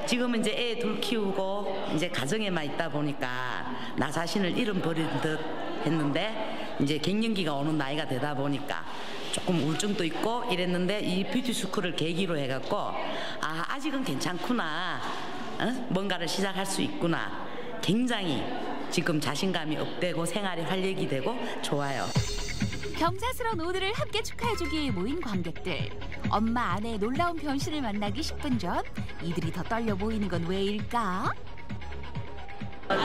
S20: 지금은 이제 애 둘 키우고 이제 가정에만 있다 보니까 나 자신을 잃어버린 듯 했는데 이제 갱년기가 오는 나이가 되다 보니까 조금 우울증도 있고 이랬는데 이 뷰티 스쿨을 계기로 해갖고 아직은 괜찮구나, 뭔가를 시작할 수 있구나, 굉장히 지금 자신감이 업되고 생활이 활력이 되고 좋아요.
S1: 경사스러운 오늘을 함께 축하해주기 위해 모인 관객들. 엄마 아내의 놀라운 변신을 만나기 10분 전 이들이 더 떨려 보이는 건 왜일까?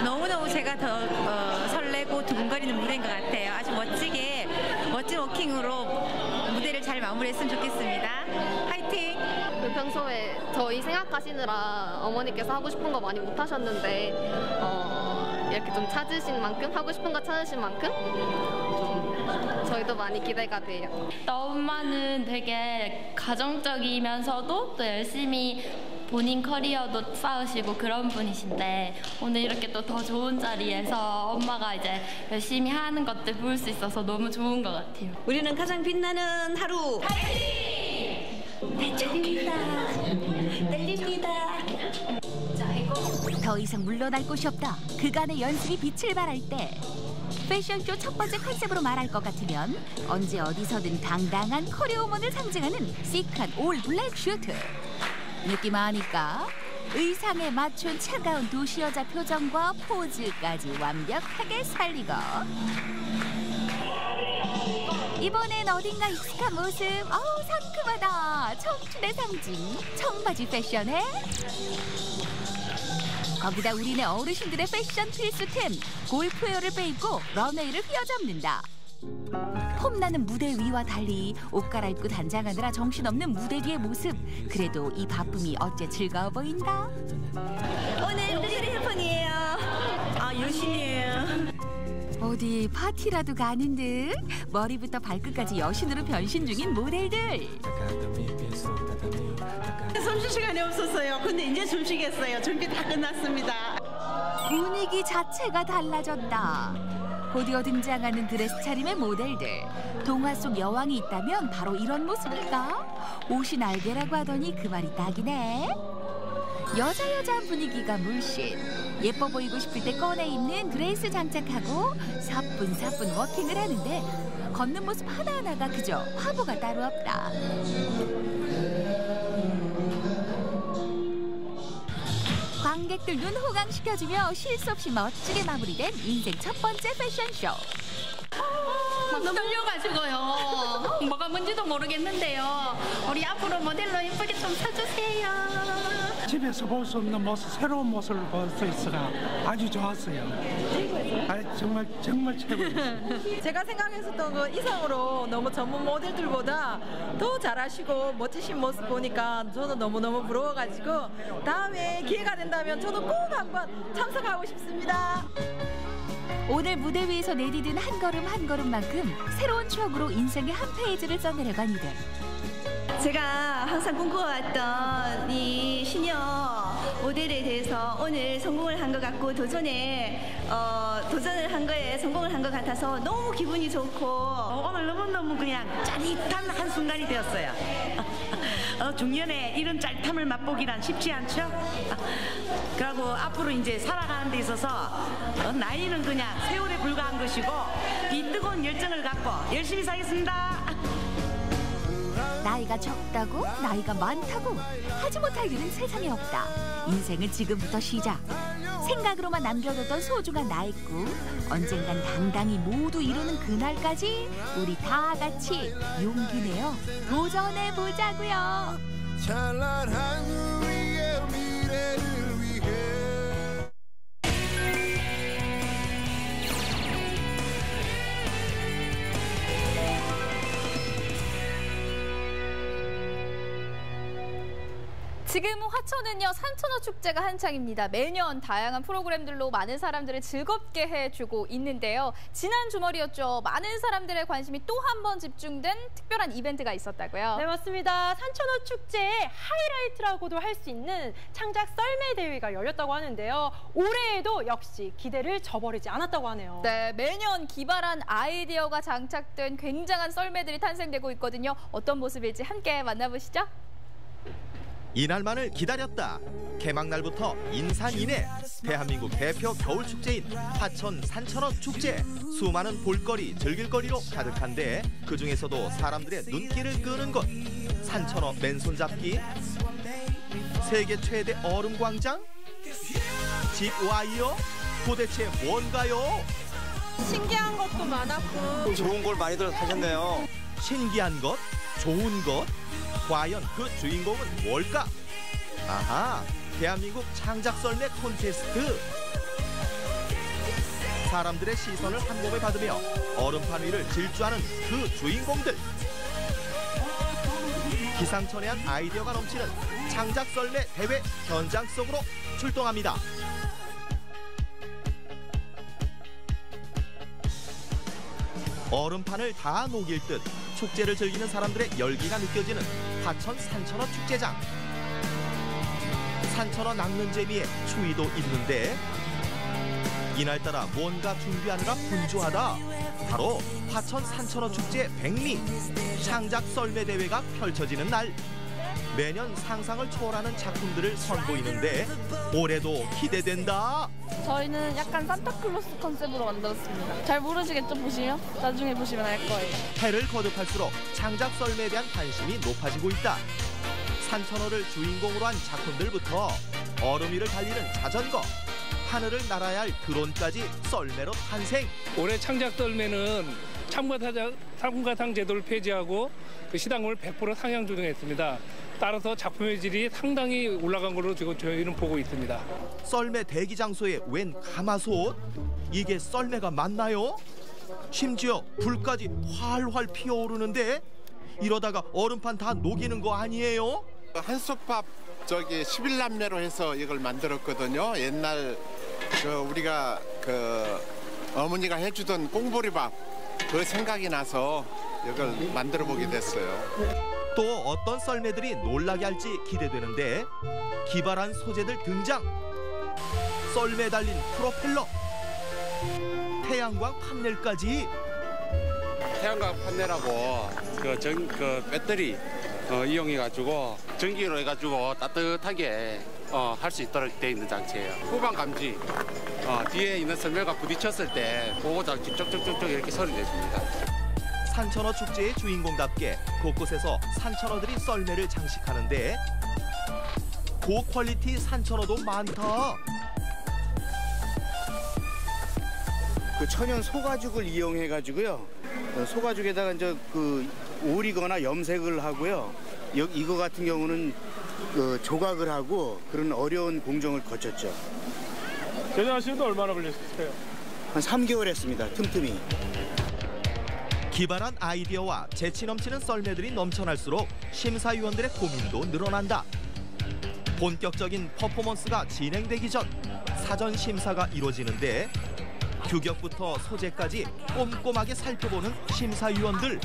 S22: 너무너무 제가 더 설레고 두근거리는 무대인 것 같아요. 아주 멋진 워킹으로 무대를 잘 마무리했으면 좋겠습니다. 화이팅!
S6: 평소에 저희 생각하시느라 어머니께서 하고 싶은 거 많이 못 하셨는데 이렇게 좀 찾으신 만큼, 하고 싶은 거 찾으신 만큼 좀 저희도 많이 기대가 돼요.
S23: 엄마는 되게 가정적이면서도 또 열심히 본인 커리어도 쌓으시고 그런 분이신데 오늘 이렇게 또 더 좋은 자리에서 엄마가 이제 열심히 하는 것들 볼 수 있어서 너무 좋은 것 같아요.
S14: 우리는 가장 빛나는 하루.
S23: 떨립니다.
S1: 더 이상 물러날 곳이 없다. 그간의 연습이 빛을 발할 때 패션쇼 첫 번째 컨셉으로 말할 것 같으면 언제 어디서든 당당한 커리어우먼을 상징하는 시크한 올 블랙 슈트. 느낌 아니까? 의상에 맞춘 차가운 도시 여자 표정과 포즈까지 완벽하게 살리고 이번엔 어딘가 익숙한 모습. 상큼하다. 청춘의 상징 청바지 패션에 거기다 우리네 어르신들의 패션 필수템 골프웨어를 빼입고 런웨이를 휘어잡는다. 폼나는 무대 위와 달리 옷 갈아입고 단장하느라 정신없는 무대 뒤의 모습. 그래도 이 바쁨이 어째 즐거워 보인다.
S14: 오늘 우리 해폰이에요. 열심히 해요.
S1: 어디 파티라도 가는 듯 머리부터 발끝까지 여신으로 변신 중인 모델들.
S14: 숨쉴 시간이 없었어요. 근데 이제 숨 쉬겠어요. 준비 다 끝났습니다.
S1: 분위기 자체가 달라졌다. 곧이어 등장하는 드레스 차림의 모델들. 동화 속 여왕이 있다면 바로 이런 모습일까? 옷이 날개라고 하더니 그 말이 딱이네. 여자 분위기가 물씬. 예뻐 보이고 싶을 때 꺼내 입는 드레스 장착하고 사뿐사뿐 워킹을 하는데 걷는 모습 하나하나가 그저 화보가 따로 없다. 관객들 눈 호강시켜주며 쉴 수 없이 멋지게 마무리된 인생 첫 번째 패션쇼.
S23: 너무 떨려가지고요. 뭐가 뭔지도 모르겠는데요. 우리 앞으로 모델로 예쁘게 좀 서주세요.
S4: 집에서 볼 수 없는 모습, 새로운 모습을 볼 수 있어가 아주 좋았어요. 정말 최고였어요.
S3: 제가 생각했었던 그 이상으로 너무 전문 모델들보다 더 잘하시고 멋지신 모습 보니까 저도 너무너무 부러워가지고 다음에 기회가 된다면 저도 꼭 한번 참석하고 싶습니다.
S1: 오늘 무대 위에서 내디딘 한 걸음 한 걸음만큼 새로운 추억으로 인생의 한 페이지를 써내려간 이들.
S5: 제가 항상 꿈꿔왔던 이 시니어 모델에 대해서 오늘 성공을 한 것 같고 도전을 한 거에 성공을 한 것 같아서 너무 기분이 좋고
S20: 오늘 너무너무 그냥 짜릿한 한순간이 되었어요. 중년에 이런 짜릿함을 맛보기란 쉽지 않죠? 그리고 앞으로 이제 살아가는 데 있어서 나이는 그냥 세월에 불과한 것이고 이 뜨거운 열정을 갖고 열심히 살겠습니다.
S1: 나이가 적다고 나이가 많다고 하지 못할 일은 세상에 없다. 인생은 지금부터 시작. 생각으로만 남겨뒀던 소중한 나의 꿈 언젠간 당당히 모두 이루는 그날까지 우리 다 같이 용기 내어 도전해 보자고요.
S7: 찬란한 우리의 미래를 위해
S2: 지금 화천은요 산천어 축제가 한창입니다. 매년 다양한 프로그램들로 많은 사람들을 즐겁게 해주고 있는데요. 지난 주말이었죠. 많은 사람들의 관심이 또 한 번 집중된 특별한 이벤트가 있었다고요.
S3: 네, 맞습니다. 산천어 축제의 하이라이트라고도 할 수 있는 창작 썰매 대회가 열렸다고 하는데요. 올해에도 역시 기대를 저버리지 않았다고 하네요.
S2: 네, 매년 기발한 아이디어가 장착된 굉장한 썰매들이 탄생되고 있거든요. 어떤 모습일지 함께 만나보시죠.
S24: 이날만을 기다렸다. 개막날부터 인산인해 대한민국 대표 겨울축제인 화천 산천어 축제. 수많은 볼거리, 즐길거리로 가득한데 그중에서도 사람들의 눈길을 끄는 곳. 산천어 맨손잡기, 세계 최대 얼음광장, 짚와이어, 도대체 뭔가요?
S3: 신기한 것도 많았고
S24: 좋은 걸 많이들 하셨네요. 신기한 것, 좋은 것, 과연 그 주인공은 뭘까? 아하, 대한민국 창작썰매 콘테스트. 사람들의 시선을 한 몸에 받으며 얼음판 위를 질주하는 그 주인공들. 기상천외한 아이디어가 넘치는 창작썰매 대회 현장 속으로 출동합니다. 얼음판을 다 녹일 듯 축제를 즐기는 사람들의 열기가 느껴지는 화천 산천어 축제장. 산천어 낚는 재미에 추위도 있는데 이날따라 뭔가 준비하느라 분주하다. 바로 화천 산천어 축제 백미 창작 썰매 대회가 펼쳐지는 날. 매년 상상을 초월하는 작품들을 선보이는데 올해도 기대된다.
S23: 저희는 약간 산타클로스 컨셉으로 만들었습니다. 잘 모르시겠죠, 보시면? 나중에 보시면 알 거예요.
S24: 해를 거듭할수록 창작 썰매에 대한 관심이 높아지고 있다. 산천어를 주인공으로 한 작품들부터 얼음 위를 달리는 자전거, 하늘을 날아야 할 드론까지 썰매로 탄생.
S25: 올해 창작 썰매는 참가상 제도를 폐지하고 그 시당금을 100% 상향 조정했습니다. 따라서 작품의 질이 상당히 올라간 걸로 지금 저희는 보고 있습니다.
S24: 썰매 대기 장소에 웬 가마솥? 이게 썰매가 맞나요? 심지어 불까지 활활 피어오르는데 이러다가 얼음판 다 녹이는 거 아니에요?
S26: 한솥밥 저기 11남매로 해서 이걸 만들었거든요. 옛날 우리가 어머니가 해주던 꽁보리밥 그 생각이 나서 이걸 만들어 보게 됐어요.
S24: 또 어떤 썰매들이 놀라게 할지 기대되는데 기발한 소재들 등장. 썰매 달린 프로펠러, 태양광 판넬까지.
S27: 태양광 판넬하고 그 배터리 이용해가지고 전기로 해가지고 따뜻하게 할 수 있도록 되어 있는 장치예요. 후방 감지, 뒤에 있는 썰매가 부딪혔을 때 보호 장치 쪽쪽쪽쪽 이렇게 소리 내줍니다.
S24: 산천어 축제의 주인공답게 곳곳에서 산천어들이 썰매를 장식하는데 고퀄리티 산천어도 많다.
S8: 그 천연 소가죽을 이용해 가지고요. 소가죽에다가 이제 그 오리거나 염색을 하고요. 이거 같은 경우는 그 조각을 하고 그런 어려운 공정을 거쳤죠.
S9: 제작하시는데 얼마나 걸렸어요?
S8: 한 3개월 했습니다. 틈틈이.
S24: 기발한 아이디어와 재치 넘치는 썰매들이 넘쳐날수록 심사위원들의 고민도 늘어난다. 본격적인 퍼포먼스가 진행되기 전 사전 심사가 이루어지는데 규격부터 소재까지 꼼꼼하게 살펴보는 심사위원들.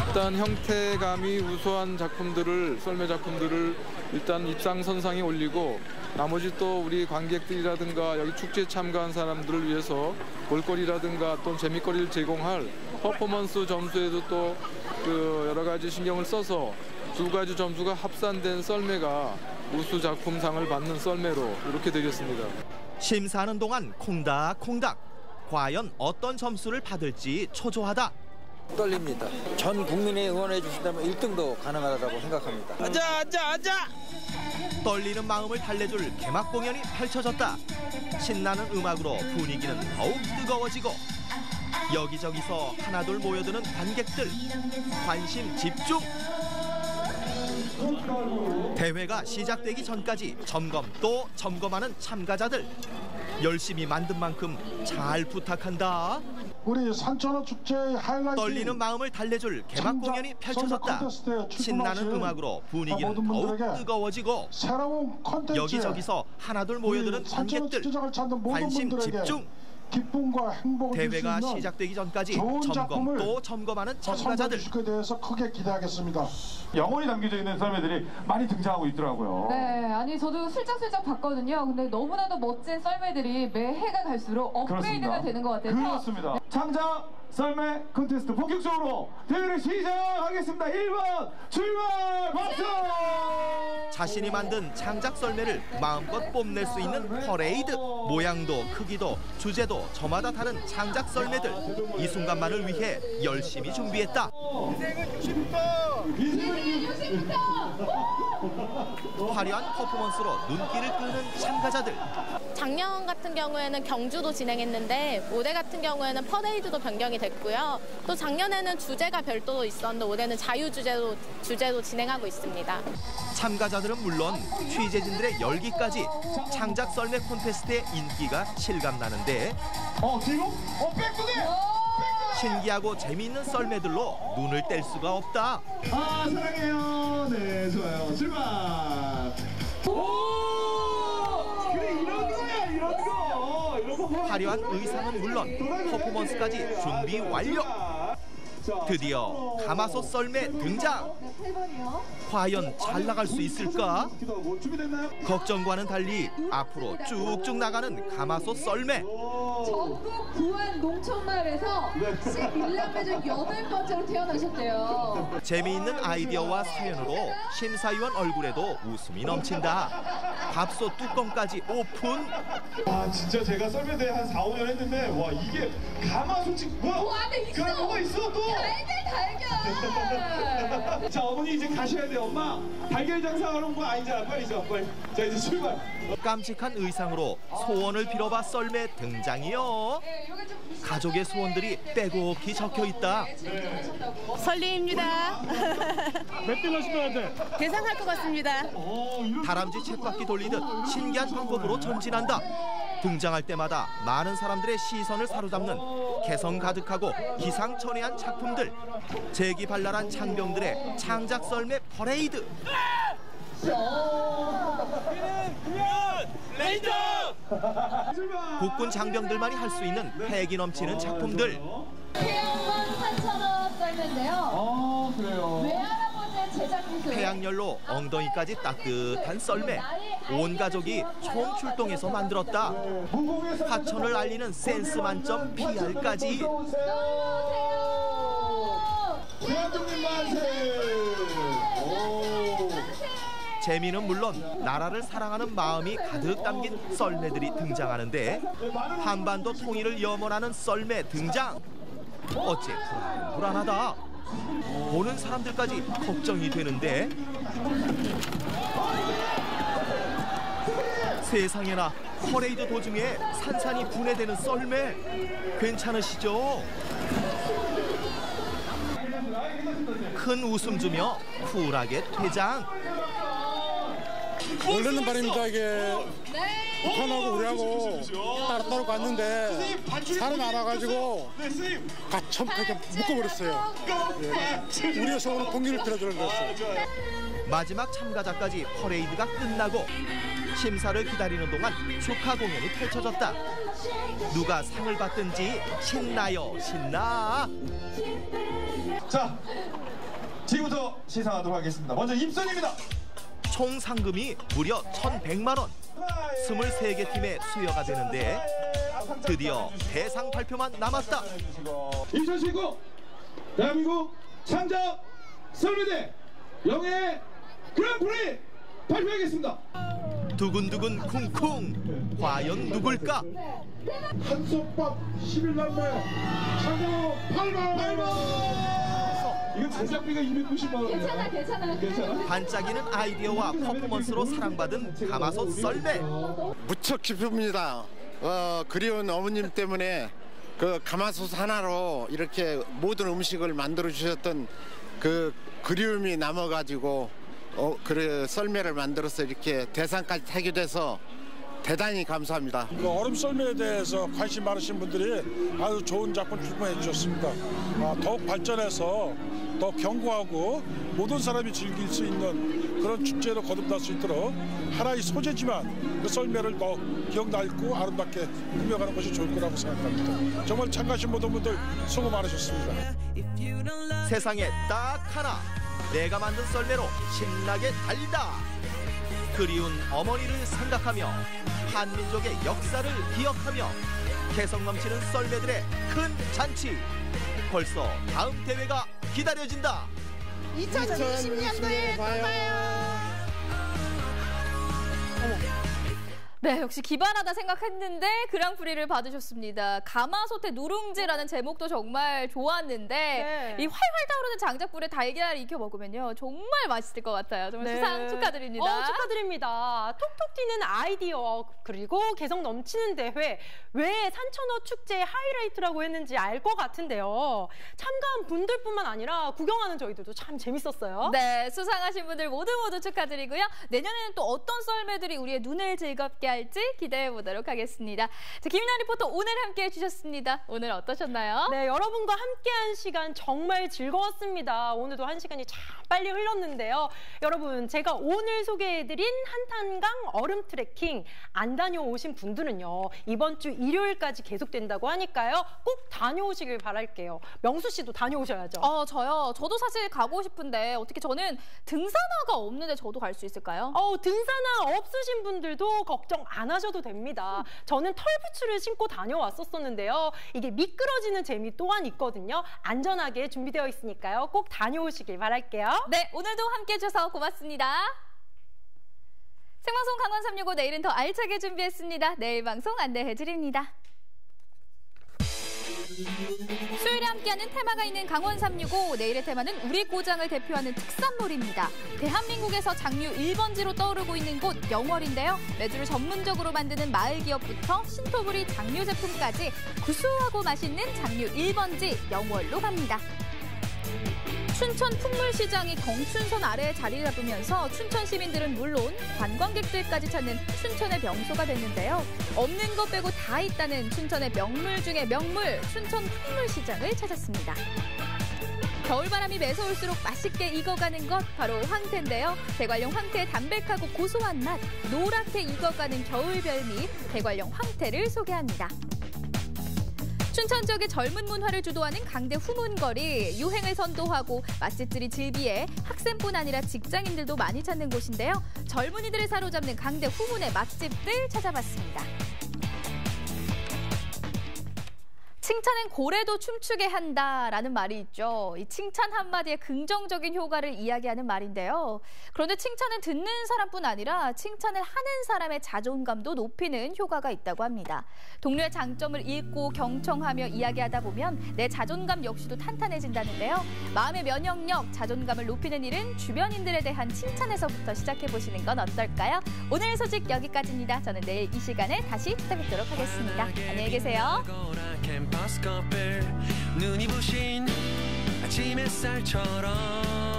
S12: 일단 형태감이 우수한 작품들을, 썰매 작품들을 일단 입상선상에 올리고 나머지 또 우리 관객들이라든가 여기 축제에 참가한 사람들을 위해서 볼거리라든가 또 재미거리를 제공할 퍼포먼스 점수에도 또 그 여러 가지 신경을 써서 두 가지 점수가 합산된 썰매가 우수 작품상을 받는 썰매로 이렇게 되겠습니다.
S24: 심사하는 동안 콩닥콩닥. 과연 어떤 점수를 받을지 초조하다.
S13: 떨립니다. 전 국민이 응원해 주신다면 1등도 가능하다고 생각합니다. 앉아!
S24: 떨리는 마음을 달래줄 개막 공연이 펼쳐졌다. 신나는 음악으로 분위기는 더욱 뜨거워지고 여기저기서 하나둘 모여드는 관객들. 관심 집중! 대회가 시작되기 전까지 점검 또 점검하는 참가자들. 열심히 만든 만큼 잘 부탁한다.
S15: 우리 산천어 축제의 하이라이트.
S24: 떨리는 마음을 달래줄 개막 공연이 펼쳐졌다. 신나는 음악으로 분위기는 더욱 뜨거워지고 여기저기서 하나둘 모여드는 관객들. 관심 집중!
S15: 기쁨과 행복을
S24: 대회가 시작되기 전까지 점검 또 점검하는 참가자들.
S15: 대해서 크게 기대하겠습니다. 영혼이 담겨져 있는 썰매들이 많이 등장하고 있더라고요.
S16: 네, 아니 저도 슬쩍슬쩍 봤거든요. 근데 너무나도 멋진 썰매들이 매해가 갈수록 업그레이드가 되는 것 같아서.
S15: 그렇습니다. 창작 썰매 콘테스트 본격적으로 대회를 시작하겠습니다. 1번 출발! 박수!
S24: 자신이 만든 창작 썰매를 마음껏 뽐낼 수 있는 퍼레이드. 모양도 크기도 주제도 저마다 다른 창작 썰매들. 이 순간만을 위해 열심히 준비했다. 화려한 퍼포먼스로 눈길을 끄는 참가자들.
S6: 작년 같은 경우에는 경주도 진행했는데 올해 같은 경우에는 퍼레이드도 변경이 됐고요. 또 작년에는 주제가 별도로 있었는데 올해는 주제로 진행하고 있습니다.
S24: 참가자들은 물론 취재진들의 열기까지 창작 썰매 콘테스트의 인기가 실감나는데 신기하고 재미있는 썰매들로 눈을 뗄 수가 없다.
S15: 아, 사랑해요. 네, 좋아요. 출발. 오! 그래, 이런 거야, 이런 거. 이런 거.
S24: 화려한 의상은 물론 퍼포먼스까지 준비 완료. 드디어 가마솥 썰매 등장. 과연 잘 나갈 수 있을까? 걱정과는 달리 앞으로 쭉쭉 나가는 가마솥 썰매.
S16: 전국 부안 농촌마을에서 11남매 중 8번째로 태어나셨대요.
S24: 재미있는 아이디어와 사연으로 심사위원 얼굴에도 웃음이 넘친다. 밥솥 뚜껑까지 오픈.
S15: 와, 진짜 제가 썰매대회 한 4, 5년 했는데 와, 이게 가마솥이 뭐야?
S16: 안에 있어.
S15: 그 안에 뭐가 있어 또?
S16: 달걀.
S15: 자, 어머니 이제 가셔야 돼. 엄마 달걀 장사하는 거 아니잖아. 빨리 자, 빨리. 자, 이제 출발.
S24: 깜찍한 의상으로 소원을 빌어봐 썰매 등장이요. 가족의 소원들이 빼곡히 적혀 있다.
S19: 설리입니다.
S15: 몇 등 하실 것 같아?
S19: 대상할 것 같습니다.
S24: 다람쥐 쳇바퀴 돌리듯 신기한 방법으로 전진한다. 등장할 때마다 많은 사람들의 시선을 사로잡는 개성 가득하고 기상천외한 작품들. 재기발랄한 창병들의 창작 썰매 퍼레이드. 레이저! 국군 장병들만이 할 수 있는 패기 넘치는 작품들.
S16: 태양광 산천어 썰매인데요.
S15: 그래요.
S16: 외할아버지의 제작 기술.
S24: 태양열로 엉덩이까지 따뜻한 썰매. 온 가족이 총 출동해서 만들었다. 화천을 알리는 센스 만점 PR까지.
S15: 대한민국 만세!
S24: 재미는 물론 나라를 사랑하는 마음이 가득 담긴 썰매들이 등장하는데 한반도 통일을 염원하는 썰매 등장. 어째 불안하다. 보는 사람들까지 걱정이 되는데 세상에나 퍼레이드 도중에 산산이 분해되는 썰매. 괜찮으시죠? 큰 웃음 주며 쿨하게 퇴장.
S10: 원래는 말입니다. 이게 북한하고 우리하고 따로따로 갔는데 살이 날아가지고 가첨하게 묶어버렸어요. 예. 우리의 소원은 통일을 빌어주는 거였어요.
S24: 마지막 참가자까지 퍼레이드가 끝나고 심사를 기다리는 동안 축하 공연이 펼쳐졌다. 누가 상을 받든지 신나요, 신나.
S15: 자, 지금부터 시상하도록 하겠습니다. 먼저 입선입니다.
S24: 총 상금이 무려 1,100만 원. 23개 팀의 수여가 되는데 드디어 대상 발표만 남았다.
S15: 2019 대한민국 창작 썰매대 영예 그랑프리 발표하겠습니다.
S24: 두근두근 쿵쿵. 과연 누굴까?
S15: 한솥밥 11남매 창고 8만. 이거 제작비가 290만 원이야. 괜찮아.
S24: 반짝이는 아이디어와 퍼포먼스로 사랑받은 가마솥 썰매.
S26: 무척 기쁩니다. 그리운 어머님 때문에 그 가마솥 하나로 이렇게 모든 음식을 만들어 주셨던 그 그리움이 남아가지고 그래 썰매를 만들어서 이렇게 대상까지 타게 돼서 대단히 감사합니다.
S10: 그 얼음 썰매에 대해서 관심 많으신 분들이 아주 좋은 작품 출품해 주셨습니다. 더욱 발전해서 더 견고하고 모든 사람이 즐길 수 있는 그런 축제로 거듭날 수 있도록 하나의 소재지만 그 썰매를 더 기억날고 아름답게 꾸며가는 것이 좋을 거라고 생각합니다. 정말 참가하신 모든 분들 수고 많으셨습니다.
S24: 세상에 딱 하나, 내가 만든 썰매로 신나게 달리다. 그리운 어머니를 생각하며 한민족의 역사를 기억하며 개성 넘치는 썰매들의 큰 잔치. 벌써 다음 대회가 기다려진다.
S2: 2020년도에 봐요. 네, 역시 기발하다 생각했는데 그랑프리를 받으셨습니다. 가마솥의 누룽지라는 제목도 정말 좋았는데
S3: 네.
S2: 이 활활 타오르는 장작불에 달걀을 익혀 먹으면요 정말 맛있을 것 같아요. 정말
S3: 네.
S2: 수상 축하드립니다.
S3: 축하드립니다. 톡톡 튀는 아이디어 그리고 개성 넘치는 대회. 왜 산천어 축제의 하이라이트라고 했는지 알 것 같은데요. 참가한 분들뿐만 아니라 구경하는 저희들도 참 재밌었어요.
S2: 네, 수상하신 분들 모두 축하드리고요. 내년에는 또 어떤 썰매들이 우리의 눈을 즐겁게 할지 기대해 보도록 하겠습니다. 자, 김윤아 리포터 오늘 함께해 주셨습니다. 오늘 어떠셨나요?
S3: 네, 여러분과 함께한 시간 정말 즐거웠습니다. 오늘도 한 시간이 참 빨리 흘렀는데요. 여러분, 제가 오늘 소개해드린 한탄강 얼음 트레킹 안 다녀오신 분들은요. 이번 주 일요일까지 계속된다고 하니까요. 꼭 다녀오시길 바랄게요. 명수 씨도 다녀오셔야죠.
S2: 저요. 저도 사실 가고 싶은데 어떻게 저는 등산화가 없는데 저도 갈 수 있을까요?
S3: 등산화 없으신 분들도 걱정 안 하셔도 됩니다. 저는 털부츠를 신고 다녀왔었는데요. 이게 미끄러지는 재미 또한 있거든요. 안전하게 준비되어 있으니까요. 꼭 다녀오시길 바랄게요.
S2: 네, 오늘도 함께해 주셔서 고맙습니다. 생방송 강원 365 내일은 더 알차게 준비했습니다. 내일 방송 안내해드립니다. 수요일에 함께하는 테마가 있는 강원 365. 내일의 테마는 우리 고장을 대표하는 특산물입니다. 대한민국에서 장류 1번지로 떠오르고 있는 곳 영월인데요. 매주를 전문적으로 만드는 마을 기업부터 신토부리 장류 제품까지 구수하고 맛있는 장류 1번지 영월로 갑니다. 춘천 풍물시장이 경춘선 아래에 자리 잡으면서 춘천 시민들은 물론 관광객들까지 찾는 춘천의 명소가 됐는데요. 없는 것 빼고 다 있다는 춘천의 명물 중에 명물, 춘천 풍물시장을 찾았습니다. 겨울바람이 매서울수록 맛있게 익어가는 것 바로 황태인데요. 대관령 황태의 담백하고 고소한 맛, 노랗게 익어가는 겨울 별미 대관령 황태를 소개합니다. 춘천 지역의 젊은 문화를 주도하는 강대 후문거리, 유행을 선도하고 맛집들이 즐비해 학생뿐 아니라 직장인들도 많이 찾는 곳인데요. 젊은이들을 사로잡는 강대 후문의 맛집들 찾아봤습니다. 칭찬은 고래도 춤추게 한다라는 말이 있죠. 이 칭찬 한마디에 긍정적인 효과를 이야기하는 말인데요. 그런데 칭찬은 듣는 사람뿐 아니라 칭찬을 하는 사람의 자존감도 높이는 효과가 있다고 합니다. 동료의 장점을 읽고 경청하며 이야기하다 보면 내 자존감 역시도 탄탄해진다는데요. 마음의 면역력, 자존감을 높이는 일은 주변인들에 대한 칭찬에서부터 시작해보시는 건 어떨까요? 오늘 소식 여기까지입니다. 저는 내일 이 시간에 다시 찾아뵙도록 하겠습니다. 안녕히 계세요.
S4: 눈이 부신 아침 햇살처럼